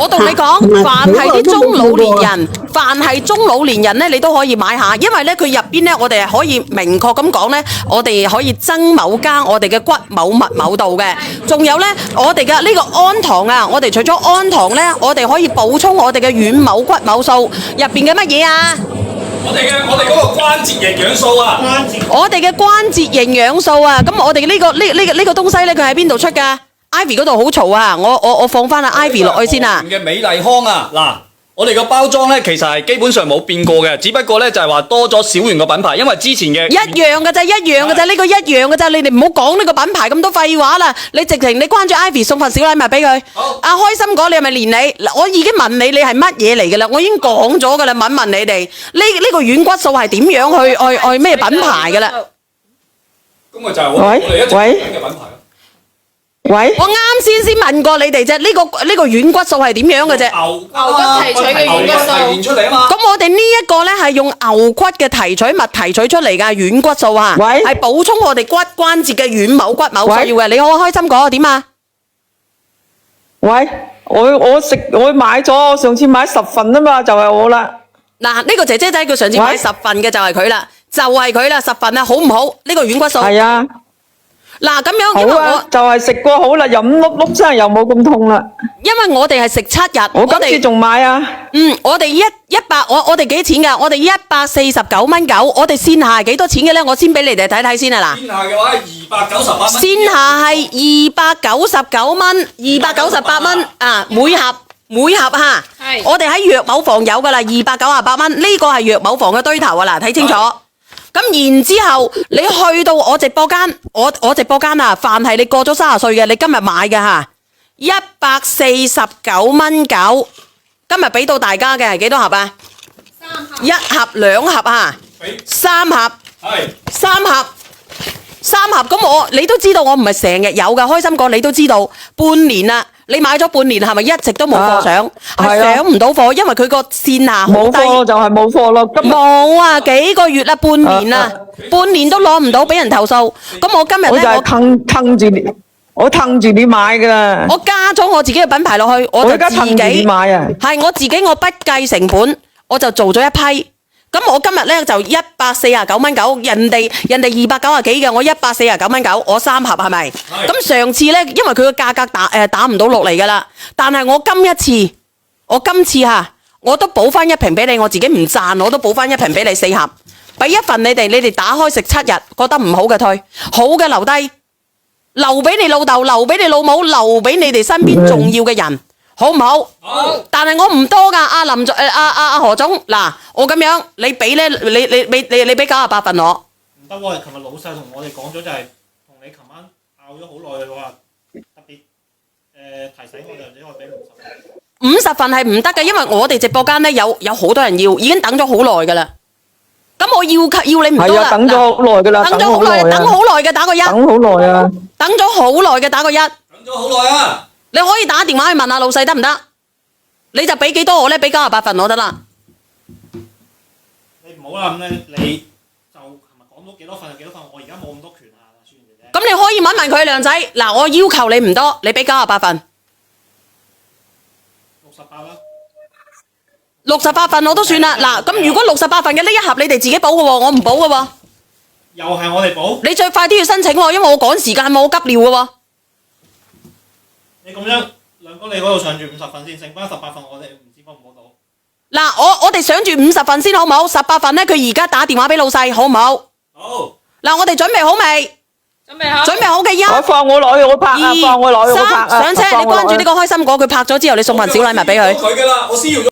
我同你講，凡係啲中老年人，凡係中老年人咧，你都可以買下，因為咧佢入邊咧，我哋係可以明確咁講咧，我哋可以增某加我哋嘅骨某密某度嘅，仲有咧，我哋嘅呢個氨糖啊，我哋除咗氨糖咧，我哋可以補充我哋嘅軟某骨某素入邊嘅乜嘢啊？我哋嗰個關節營養素啊，我哋嘅關節營養素啊，咁我哋嘅呢個東西咧，佢喺邊度出㗎？Ivy 嗰度好嘈啊！我放翻阿 Ivy 落去先啊！嘅美麗康啊，嗱，我哋個包裝咧其實係基本上冇變過嘅，只不過咧就係話多咗小圓個品牌，因為之前嘅一樣嘅啫，呢個一樣嘅啫，你哋唔好講呢個品牌咁多廢話啦！你直情你關注 Ivy 送份小禮物俾佢。好，阿開心果你係咪連你？我已經問你係乜嘢嚟嘅啦？我已經講咗嘅啦，問你哋呢個軟骨素係點樣去咩品牌嘅啦？咁咪就係我哋一直講嘅品牌。喂，我啱先問過你哋啫，呢個軟骨素係點樣嘅啫？牛骨提取嘅軟骨素提煉出嚟啊嘛。咁我哋呢一個咧係用牛骨嘅提取物提取出嚟嘅軟骨素啊，喂係補充我哋骨關節嘅軟某骨某需要嘅。你好開心果點啊？喂，我買咗，我上次買10份啊嘛，就係我啦。嗱，呢個姐姐仔佢上次買10份嘅就係佢啦，就係佢啦，10份啊，好唔好？呢個軟骨素係啊，嗱咁樣，因為好啊，就係食過好啦，飲碌碌聲又冇咁痛啦。因為我哋係食7日，我今次仲買啊，我哋我哋幾錢㗎？我哋149蚊9，我哋線下係幾多錢嘅咧？我先俾你哋睇睇先啊嗱。線下嘅話298蚊。線下係299蚊，298蚊啊，每盒嚇。係。我哋喺藥某房有㗎啦，298蚊，呢個係藥某房嘅堆頭啊嗱，睇清楚。咁然之後，你去到我直播間，我直播間啊，凡係你過咗30歲嘅，你今日買嘅嚇，149蚊9，今日俾到大家嘅係幾多盒啊？3盒。1盒2盒啊，3盒。係。3盒，咁你都知道我唔係成日有㗎，開心果你都知道，半年啦，你買咗半年係咪一直都冇貨上？係上唔到貨，因為佢個線下好低。冇貨就係冇貨咯。冇啊，幾個月啦，半年啦，半年都攞唔到，俾人投訴。咁我今日咧，我就係騰住你，我騰住你買㗎啦。我加咗我自己嘅品牌落去，我就而家騰住你買啊。係我自己，我不計成本，我就做咗一批。咁我今日咧就149蚊9，人哋290幾嘅，我149蚊9，我3盒係咪？咁上次咧，因為佢個價格打唔到落嚟噶啦，但係我今次嚇，我都補翻1瓶俾你，我自己唔賺，我都補翻1瓶俾你4盒，俾1份你哋打開食7日，覺得唔好嘅退，好嘅留低，留俾你老豆，留俾你老母，留俾你哋身邊重要嘅人。好唔好？好。但係我唔多噶，阿林總，阿何總，嗱，我咁樣，你俾咧，你俾98份我。唔得喎，琴日老細同我哋講咗就係同你琴晚拗咗好耐，佢話特別提醒我哋只可以俾50份。50份係唔得嘅，因為我哋直播間咧有好多人要，已經等咗好耐噶啦。咁我要你唔多啦。係啊，等咗好耐噶啦，等咗好耐，等好耐嘅打個1。等好耐啊！等咗好耐嘅打個1。等咗好耐啊！你可以打電話去問下老細得唔得？你就俾幾多我咧？俾98份我得啦。你唔好啦，咁咧你就琴日講到幾多份就幾多份，我而家冇咁多權限啦，算嘅啫。咁你可以問佢靚仔，嗱，我要求你唔多，你俾98份。68份我都算啦。嗱，咁如果68份嘅呢一盒你哋自己補嘅喎，我唔補嘅喎。又係我哋補。你最快啲要申請喎，因為我趕時間，我急尿嘅喎。你咁樣，梁哥你嗰度上住50份先，剩翻18份我哋唔知幫唔幫到。嗱，我哋上住50份先好唔好？18份咧，佢而家打電話俾老細，好唔好？好。嗱，我哋準備好未？準備好嘅1、我放我落去，我拍啊，放我落去，我拍啊。3，上車，你關注呢個開心果，佢拍咗之後，你送份小禮物俾佢。佢㗎啦，我先要咗。